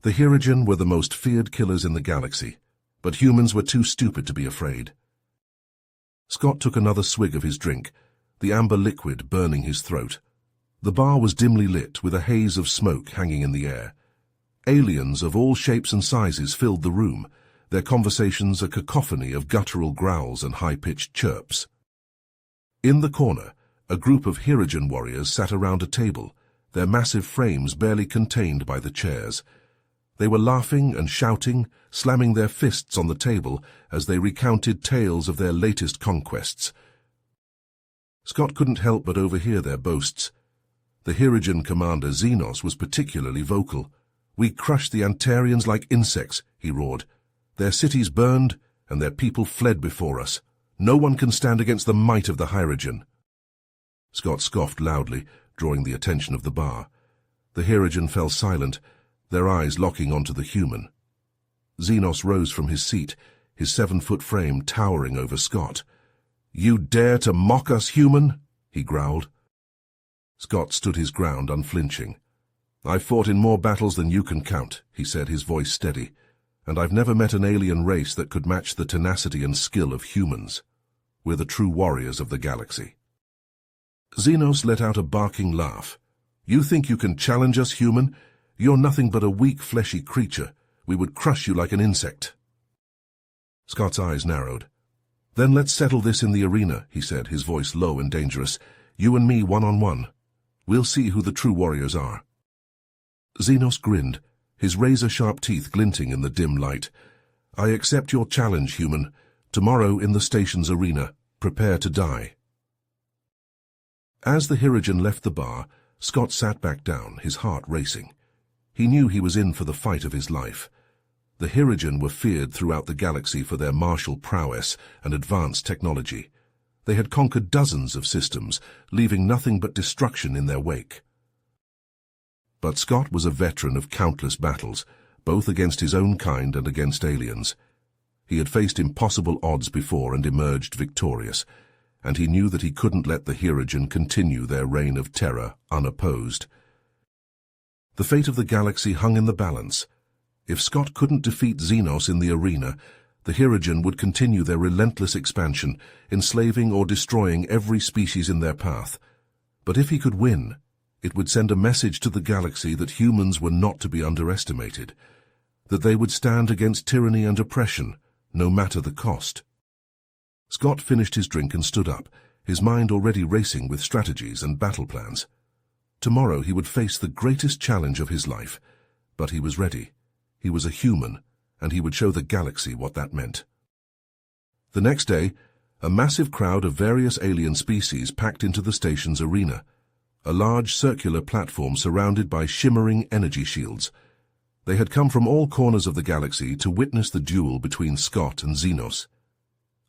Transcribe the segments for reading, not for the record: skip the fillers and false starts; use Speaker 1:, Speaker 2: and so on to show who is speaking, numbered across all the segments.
Speaker 1: The Hirogen were the most feared killers in the galaxy, but humans were too stupid to be afraid. Scott took another swig of his drink, the amber liquid burning his throat. The bar was dimly lit, with a haze of smoke hanging in the air. Aliens of all shapes and sizes filled the room, their conversations a cacophony of guttural growls and high-pitched chirps. In the corner, a group of Hirogen warriors sat around a table, their massive frames barely contained by the chairs. They were laughing and shouting, slamming their fists on the table as they recounted tales of their latest conquests. Scott couldn't help but overhear their boasts. The Hirogen commander Xenos was particularly vocal. "We crushed the Antarians like insects," he roared. "Their cities burned, and their people fled before us. No one can stand against the might of the Hirogen." Scott scoffed loudly, drawing the attention of the bar. The Hirogen fell silent, their eyes locking onto the human. Xenos rose from his seat, his 7-foot frame towering over Scott. "You dare to mock us, human?" he growled. Scott stood his ground, unflinching. "I've fought in more battles than you can count," he said, his voice steady, "and I've never met an alien race that could match the tenacity and skill of humans. We're the true warriors of the galaxy." Xenos let out a barking laugh. "You think you can challenge us, human? You're nothing but a weak, fleshy creature. We would crush you like an insect." Scott's eyes narrowed. "Then let's settle this in the arena," he said, his voice low and dangerous. "You and me one-on-one. We'll see who the true warriors are." Xenos grinned, his razor-sharp teeth glinting in the dim light. "I accept your challenge, human. Tomorrow in the station's arena. Prepare to die." As the Hirogen left the bar, Scott sat back down, his heart racing. He knew he was in for the fight of his life. The Hirogen were feared throughout the galaxy for their martial prowess and advanced technology. They had conquered dozens of systems, leaving nothing but destruction in their wake. But Scott was a veteran of countless battles, both against his own kind and against aliens. He had faced impossible odds before and emerged victorious, and he knew that he couldn't let the Hirogen continue their reign of terror unopposed. The fate of the galaxy hung in the balance. If Scott couldn't defeat Xenos in the arena, the Hirogen would continue their relentless expansion, enslaving or destroying every species in their path. But if he could win, it would send a message to the galaxy that humans were not to be underestimated, that they would stand against tyranny and oppression, no matter the cost. Scott finished his drink and stood up, his mind already racing with strategies and battle plans. Tomorrow he would face the greatest challenge of his life, but he was ready. He was a human, and he would show the galaxy what that meant. The next day, a massive crowd of various alien species packed into the station's arena, a large circular platform surrounded by shimmering energy shields. They had come from all corners of the galaxy to witness the duel between Scott and Xenos.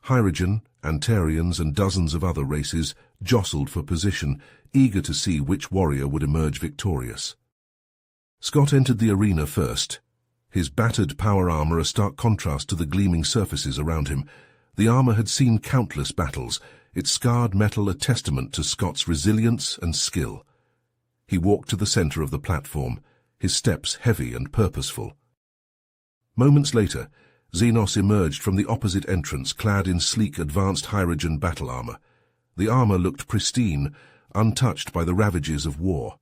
Speaker 1: Hirogen, Antarians, and dozens of other races jostled for position, eager to see which warrior would emerge victorious. Scott entered the arena first, his battered power armor a stark contrast to the gleaming surfaces around him. The armor had seen countless battles, its scarred metal a testament to Scott's resilience and skill. He walked to the center of the platform, his steps heavy and purposeful. Moments later, Xenos emerged from the opposite entrance, clad in sleek, advanced Hirogen battle armor. The armor looked pristine, untouched by the ravages of war.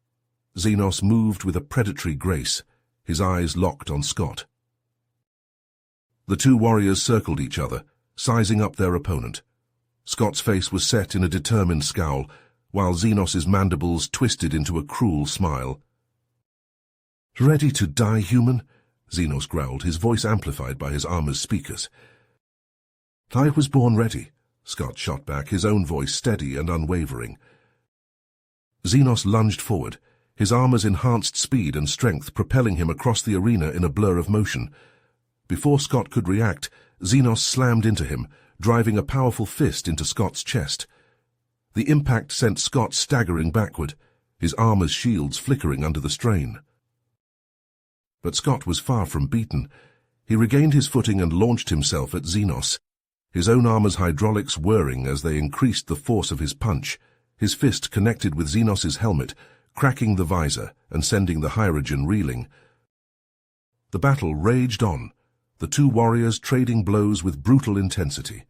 Speaker 1: Xenos moved with a predatory grace, his eyes locked on Scott. The two warriors circled each other, sizing up their opponent. Scott's face was set in a determined scowl, while Xenos's mandibles twisted into a cruel smile. "Ready to die, human?" Xenos growled, his voice amplified by his armor's speakers. "I was born ready," Scott shot back, his own voice steady and unwavering. Xenos lunged forward, his armor's enhanced speed and strength propelling him across the arena in a blur of motion. Before Scott could react, Xenos slammed into him, driving a powerful fist into Scott's chest. The impact sent Scott staggering backward, his armor's shields flickering under the strain. But Scott was far from beaten. He regained his footing and launched himself at Xenos, his own armor's hydraulics whirring as they increased the force of his punch. His fist connected with Xenos's helmet, cracking the visor and sending the Hirogen reeling. The battle raged on, the two warriors trading blows with brutal intensity.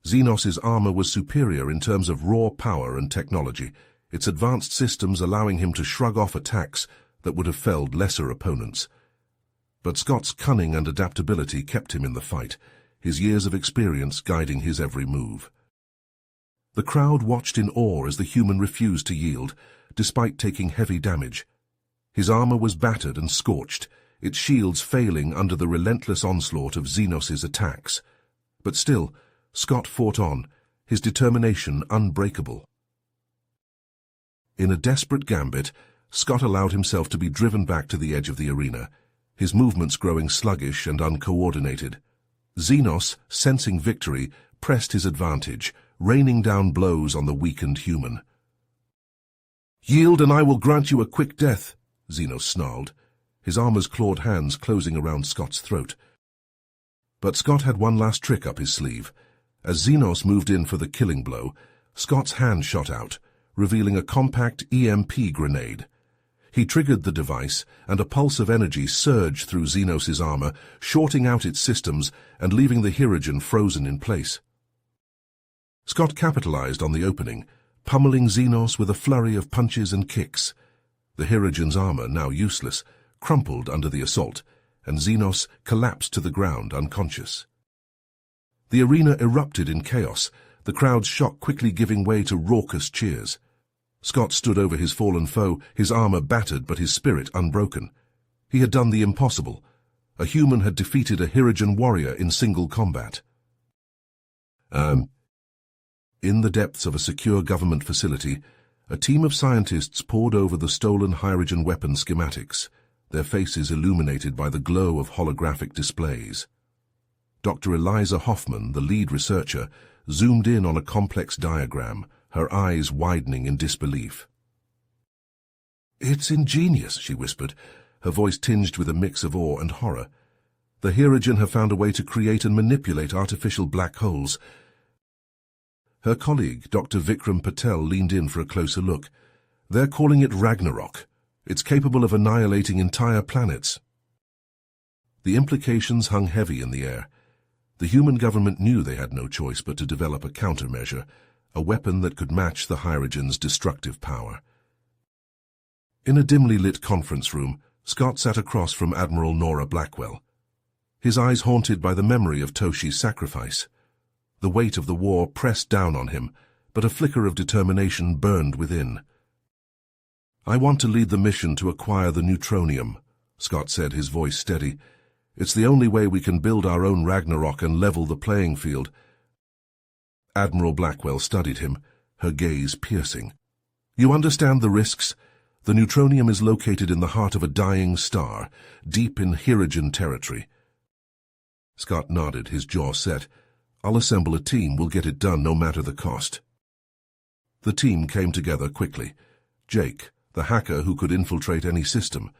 Speaker 1: Xenos' armor was superior in terms of raw power and technology, its advanced systems allowing him to shrug off attacks that would have felled lesser opponents. But Scott's cunning and adaptability kept him in the fight, his years of experience guiding his every move. The crowd watched in awe as the human refused to yield, despite taking heavy damage. His armor was battered and scorched, its shields failing under the relentless onslaught of Xenos' attacks. But still, Scott fought on, his determination unbreakable. In a desperate gambit, Scott allowed himself to be driven back to the edge of the arena, his movements growing sluggish and uncoordinated. Xenos, sensing victory, pressed his advantage, raining down blows on the weakened human. "Yield and I will grant you a quick death," Xenos snarled, his armor's clawed hands closing around Scott's throat. But Scott had one last trick up his sleeve. As Xenos moved in for the killing blow, Scott's hand shot out, revealing a compact EMP grenade. He triggered the device, and a pulse of energy surged through Xenos' armor, shorting out its systems and leaving the Hirogen frozen in place. Scott capitalized on the opening, pummeling Xenos with a flurry of punches and kicks. The Hirogen's armor, now useless, crumpled under the assault, and Xenos collapsed to the ground unconscious. The arena erupted in chaos, the crowd's shock quickly giving way to raucous cheers. Scott stood over his fallen foe, his armor battered but his spirit unbroken. He had done the impossible. A human had defeated a Hirogen warrior in single combat. In the depths of a secure government facility, a team of scientists pored over the stolen Hirogen weapon schematics, their faces illuminated by the glow of holographic displays. Dr. Eliza Hoffman, the lead researcher, zoomed in on a complex diagram, her eyes widening in disbelief. "It's ingenious," she whispered, her voice tinged with a mix of awe and horror. "The Hirogen have found a way to create and manipulate artificial black holes." Her colleague, Dr. Vikram Patel, leaned in for a closer look. "They're calling it Ragnarok. It's capable of annihilating entire planets." The implications hung heavy in the air. The human government knew they had no choice but to develop a countermeasure, a weapon that could match the Hirogen's destructive power. In a dimly lit conference room, Scott sat across from Admiral Nora Blackwell, his eyes haunted by the memory of Toshi's sacrifice. The weight of the war pressed down on him, but a flicker of determination burned within. "I want to lead the mission to acquire the neutronium," Scott said, his voice steady. "It's the only way we can build our own Ragnarok and level the playing field." Admiral Blackwell studied him, her gaze piercing. "You understand the risks? The neutronium is located in the heart of a dying star, deep in Hirogen territory." Scott nodded, his jaw set. "I'll assemble a team. We'll get it done no matter the cost." The team came together quickly. Jake, the hacker who could infiltrate any system,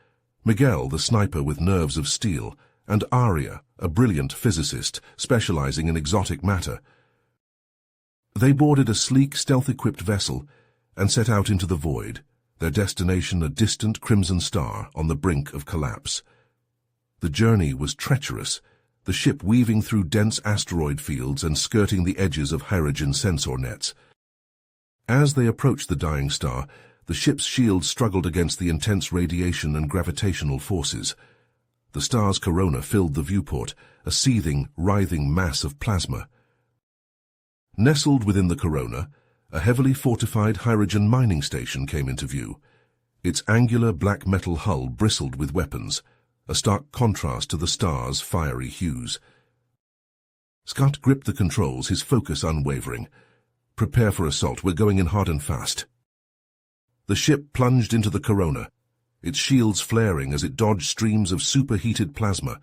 Speaker 1: Miguel, the sniper with nerves of steel, and Arya, a brilliant physicist specializing in exotic matter. They boarded a sleek, stealth-equipped vessel and set out into the void, their destination a distant crimson star on the brink of collapse. The journey was treacherous, the ship weaving through dense asteroid fields and skirting the edges of Hirogen sensor nets. As they approached the dying star, the ship's shields struggled against the intense radiation and gravitational forces. The star's corona filled the viewport, a seething, writhing mass of plasma. Nestled within the corona, a heavily fortified Hirogen mining station came into view. Its angular black metal hull bristled with weapons, a stark contrast to the star's fiery hues. Scott gripped the controls, his focus unwavering. "Prepare for assault. We're going in hard and fast." The ship plunged into the corona, its shields flaring as it dodged streams of superheated plasma.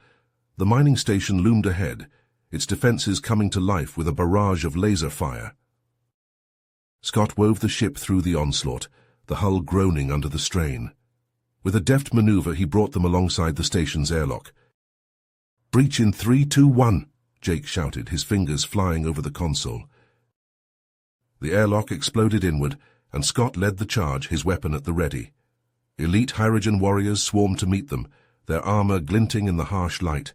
Speaker 1: The mining station loomed ahead, its defenses coming to life with a barrage of laser fire. Scott wove the ship through the onslaught, the hull groaning under the strain. With a deft maneuver, he brought them alongside the station's airlock. "Breach in 3, 2, 1, Jake shouted, his fingers flying over the console. The airlock exploded inward, and Scott led the charge, his weapon at the ready. Elite Hirogen warriors swarmed to meet them, their armor glinting in the harsh light.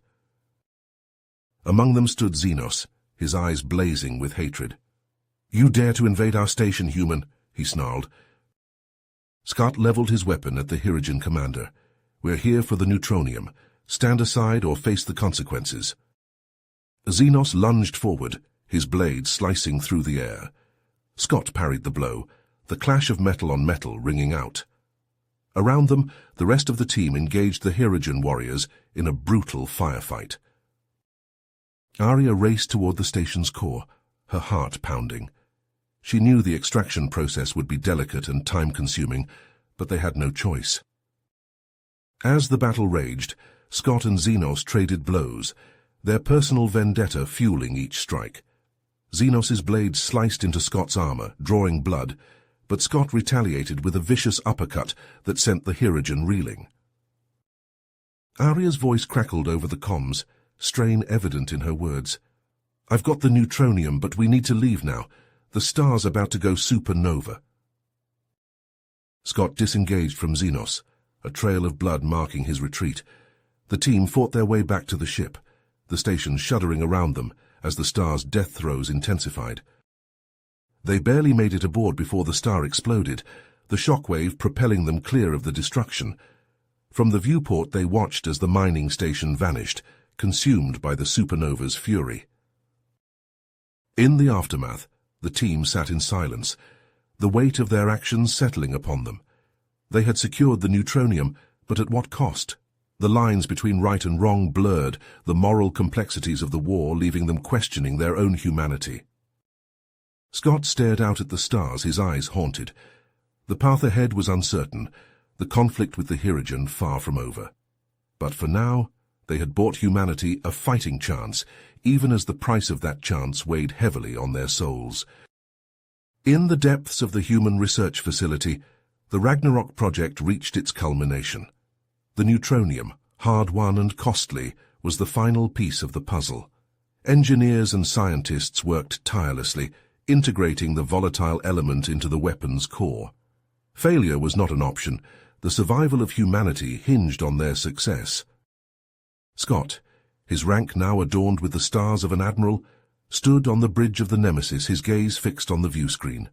Speaker 1: Among them stood Xenos, his eyes blazing with hatred. "You dare to invade our station, human," he snarled. Scott leveled his weapon at the Hirogen commander. "We're here for the neutronium. Stand aside or face the consequences." Xenos lunged forward, his blade slicing through the air. Scott parried the blow, the clash of metal on metal ringing out. Around them, the rest of the team engaged the Hirogen warriors in a brutal firefight. Arya raced toward the station's core, her heart pounding. She knew the extraction process would be delicate and time-consuming, but they had no choice. As the battle raged, Scott and Xenos traded blows, their personal vendetta fueling each strike. Xenos's blade sliced into Scott's armor, drawing blood, but Scott retaliated with a vicious uppercut that sent the Hirogen reeling. Arya's voice crackled over the comms, strain evident in her words. "I've got the neutronium, but we need to leave now. The star's about to go supernova." Scott disengaged from Xenos, a trail of blood marking his retreat. The team fought their way back to the ship, the station shuddering around them as the star's death throes intensified. They barely made it aboard before the star exploded, the shockwave propelling them clear of the destruction. From the viewport they watched as the mining station vanished, consumed by the supernova's fury. In the aftermath, the team sat in silence, the weight of their actions settling upon them. They had secured the neutronium, but at what cost? The lines between right and wrong blurred, the moral complexities of the war leaving them questioning their own humanity. Scott stared out at the stars, his eyes haunted. The path ahead was uncertain, the conflict with the Hirogen far from over. But for now, they had bought humanity a fighting chance, even as the price of that chance weighed heavily on their souls. In the depths of the human research facility, the Ragnarok project reached its culmination. The neutronium, hard-won and costly, was the final piece of the puzzle. Engineers and scientists worked tirelessly, integrating the volatile element into the weapon's core. Failure was not an option. The survival of humanity hinged on their success. Scott, his rank now adorned with the stars of an admiral, stood on the bridge of the Nemesis, his gaze fixed on the viewscreen.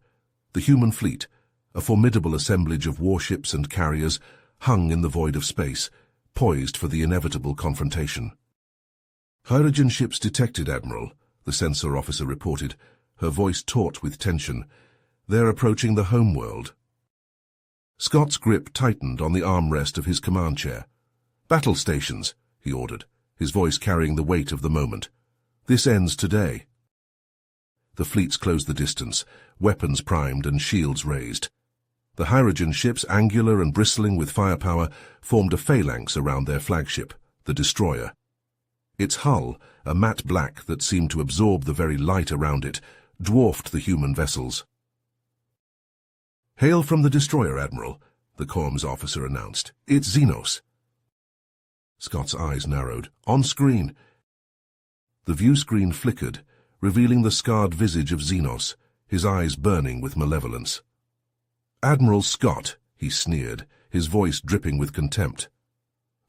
Speaker 1: The human fleet, a formidable assemblage of warships and carriers, hung in the void of space, poised for the inevitable confrontation. "Hirogen ships detected, Admiral," the sensor officer reported, her voice taut with tension. "They're approaching the homeworld." Scott's grip tightened on the armrest of his command chair. "Battle stations," he ordered, his voice carrying the weight of the moment. "This ends today." The fleets closed the distance, weapons primed and shields raised. The Hirogen ships, angular and bristling with firepower, formed a phalanx around their flagship, the destroyer. Its hull, a matte black that seemed to absorb the very light around it, dwarfed the human vessels. "Hail from the destroyer, Admiral," the comms officer announced. "It's Xenos." Scott's eyes narrowed. "On screen." The view screen flickered, revealing the scarred visage of Xenos, his eyes burning with malevolence. "Admiral Scott," he sneered, his voice dripping with contempt.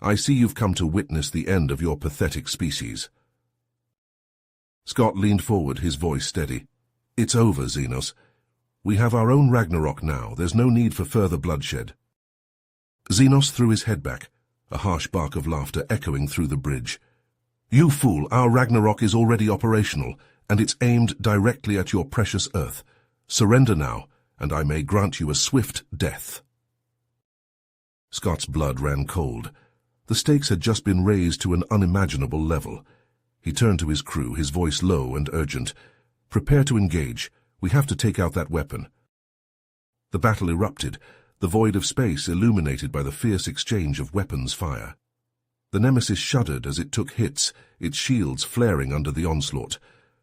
Speaker 1: "I see you've come to witness the end of your pathetic species." Scott leaned forward, his voice steady. "It's over, Xenos. We have our own Ragnarok now. There's no need for further bloodshed." Xenos threw his head back, a harsh bark of laughter echoing through the bridge. "You fool, our Ragnarok is already operational, and it's aimed directly at your precious Earth. Surrender now, and I may grant you a swift death." Scott's blood ran cold. The stakes had just been raised to an unimaginable level. He turned to his crew, his voice low and urgent. "Prepare to engage. We have to take out that weapon." The battle erupted, the void of space illuminated by the fierce exchange of weapons fire. The Nemesis shuddered as it took hits, its shields flaring under the onslaught.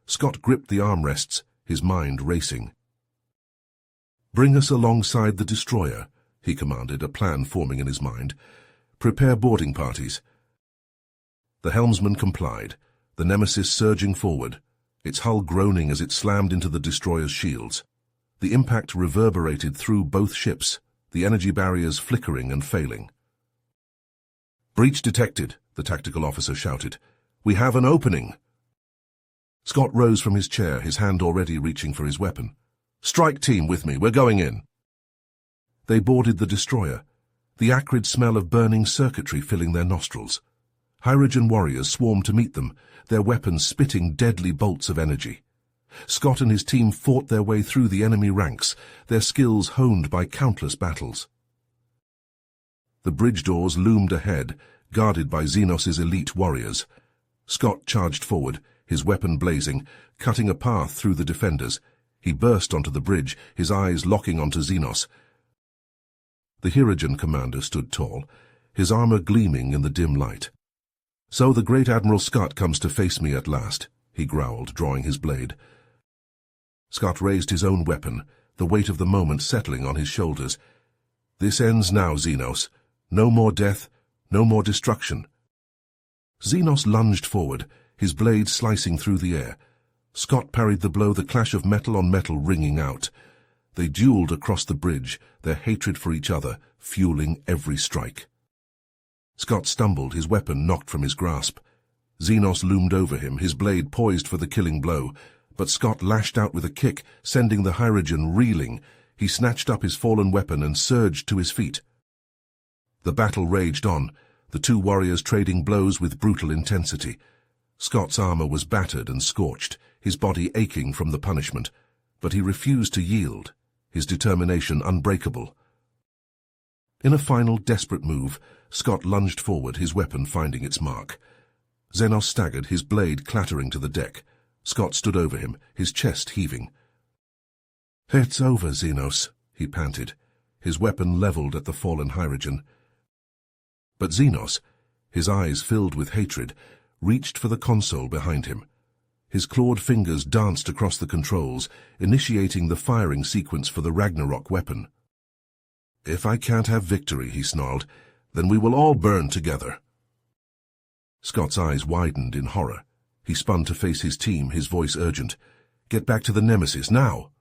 Speaker 1: Scott gripped the armrests, his mind racing. "Bring us alongside the destroyer," he commanded, a plan forming in his mind. "Prepare boarding parties." The helmsman complied, the Nemesis surging forward, its hull groaning as it slammed into the destroyer's shields. The impact reverberated through both ships, the energy barriers flickering and failing. "Breach detected," the tactical officer shouted. "We have an opening." Scott rose from his chair, his hand already reaching for his weapon. "Strike team with me, we're going in." They boarded the destroyer, the acrid smell of burning circuitry filling their nostrils. Hyrogen warriors swarmed to meet them, their weapons spitting deadly bolts of energy. Scott and his team fought their way through the enemy ranks, their skills honed by countless battles. The bridge doors loomed ahead, guarded by Xenos' elite warriors. Scott charged forward, his weapon blazing, cutting a path through the defenders. He burst onto the bridge, his eyes locking onto Xenos. The Hyrogen commander stood tall, his armor gleaming in the dim light. "So the great Admiral Scott comes to face me at last," he growled, drawing his blade. Scott raised his own weapon, the weight of the moment settling on his shoulders. "This ends now, Xenos. No more death, no more destruction." Xenos lunged forward, his blade slicing through the air. Scott parried the blow, the clash of metal on metal ringing out. They dueled across the bridge, their hatred for each other fueling every strike. Scott stumbled, his weapon knocked from his grasp. Xenos loomed over him, his blade poised for the killing blow, but Scott lashed out with a kick, sending the Hyrogen reeling. He snatched up his fallen weapon and surged to his feet. The battle raged on, the two warriors trading blows with brutal intensity. Scott's armor was battered and scorched, his body aching from the punishment, but he refused to yield, his determination unbreakable. In a final desperate move, Scott lunged forward, his weapon finding its mark. Xenos staggered, his blade clattering to the deck. Scott stood over him, his chest heaving. "It's over, Xenos," he panted, his weapon leveled at the fallen Hyrogen. But Xenos, his eyes filled with hatred, reached for the console behind him. His clawed fingers danced across the controls, initiating the firing sequence for the Ragnarok weapon. "If I can't have victory," he snarled, "then we will all burn together." Scott's eyes widened in horror. He spun to face his team, his voice urgent. "Get back to the Nemesis, now!"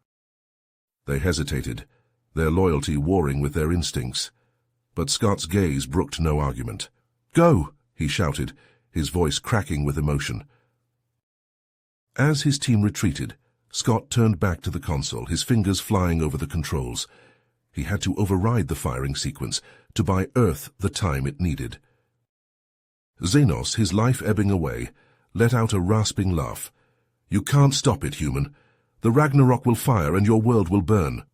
Speaker 1: They hesitated, their loyalty warring with their instincts. But Scott's gaze brooked no argument. "Go!" he shouted, his voice cracking with emotion. As his team retreated, Scott turned back to the console, his fingers flying over the controls. He had to override the firing sequence to buy Earth the time it needed. Xenos, his life ebbing away, let out a rasping laugh. "You can't stop it, human. The Ragnarok will fire and your world will burn."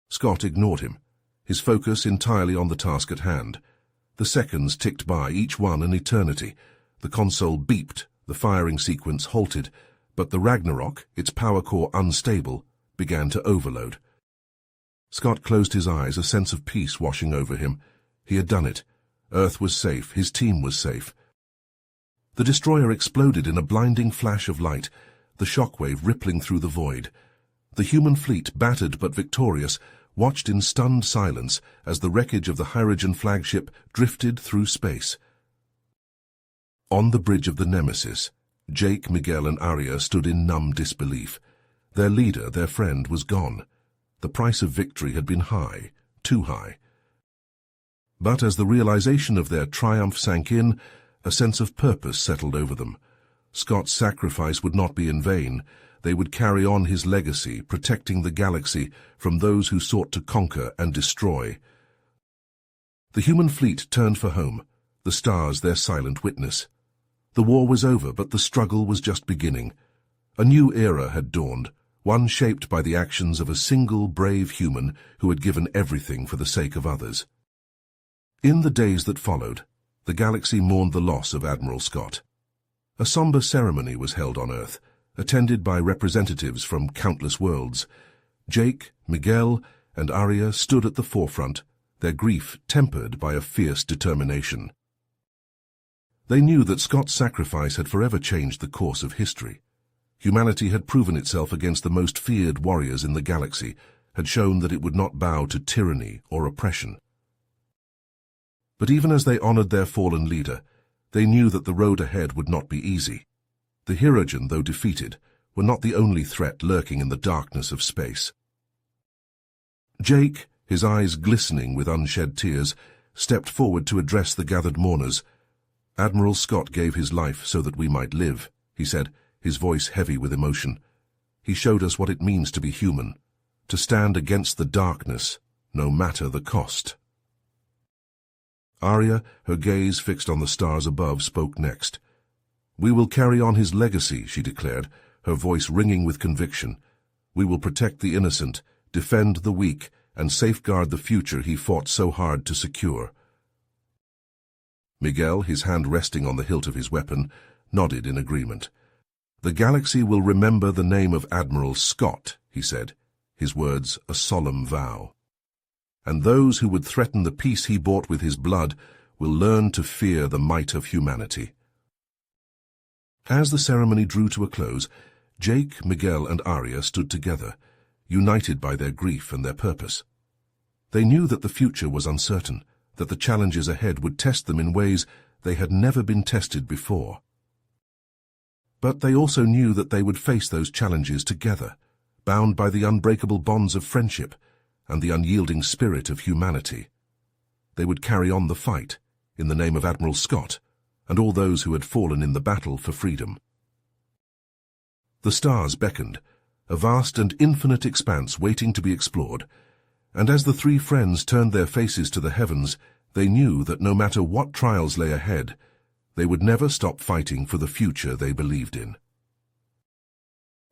Speaker 1: Scott ignored him, his focus entirely on the task at hand. The seconds ticked by, each one an eternity. The console beeped, the firing sequence halted, but the Ragnarok, its power core unstable, began to overload. Scott closed his eyes, a sense of peace washing over him. He had done it. Earth was safe, his team was safe. The destroyer exploded in a blinding flash of light, the shockwave rippling through the void. The human fleet, battered but victorious, watched in stunned silence as the wreckage of the Hyrogen flagship drifted through space. On the bridge of the Nemesis, Jake, Miguel, and Arya stood in numb disbelief. Their leader, their friend, was gone. The price of victory had been high, too high. But as the realization of their triumph sank in, a sense of purpose settled over them. Scott's sacrifice would not be in vain. They would carry on his legacy, protecting the galaxy from those who sought to conquer and destroy. The human fleet turned for home, the stars their silent witness. The war was over, but the struggle was just beginning. A new era had dawned, one shaped by the actions of a single brave human who had given everything for the sake of others. In the days that followed, the galaxy mourned the loss of Admiral Scott. A somber ceremony was held on Earth, attended by representatives from countless worlds. Jake, Miguel, and Arya stood at the forefront, their grief tempered by a fierce determination. They knew that Scott's sacrifice had forever changed the course of history. Humanity had proven itself against the most feared warriors in the galaxy, had shown that it would not bow to tyranny or oppression. But even as they honored their fallen leader, they knew that the road ahead would not be easy. The Hyrogen, though defeated, were not the only threat lurking in the darkness of space. Jake, his eyes glistening with unshed tears, stepped forward to address the gathered mourners. "Admiral Scott gave his life so that we might live," he said, his voice heavy with emotion. "He showed us what it means to be human, to stand against the darkness, no matter the cost." Arya, her gaze fixed on the stars above, spoke next. "We will carry on his legacy," she declared, her voice ringing with conviction. "We will protect the innocent, defend the weak, and safeguard the future he fought so hard to secure." Miguel, his hand resting on the hilt of his weapon, nodded in agreement. "The galaxy will remember the name of Admiral Scott," he said, his words a solemn vow. "And those who would threaten the peace he bought with his blood will learn to fear the might of humanity." As the ceremony drew to a close, Jake, Miguel, and Arya stood together, united by their grief and their purpose. They knew that the future was uncertain, that the challenges ahead would test them in ways they had never been tested before. But they also knew that they would face those challenges together, bound by the unbreakable bonds of friendship and the unyielding spirit of humanity. They would carry on the fight, in the name of Admiral Scott, and all those who had fallen in the battle for freedom. The stars beckoned, a vast and infinite expanse waiting to be explored, and as the three friends turned their faces to the heavens, they knew that no matter what trials lay ahead, they would never stop fighting for the future they believed in.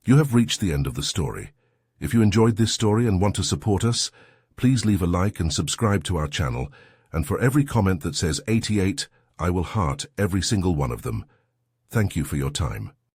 Speaker 1: You have reached the end of the story. If you enjoyed this story and want to support us, please leave a like and subscribe to our channel, and for every comment that says 88, I will heart every single one of them. Thank you for your time.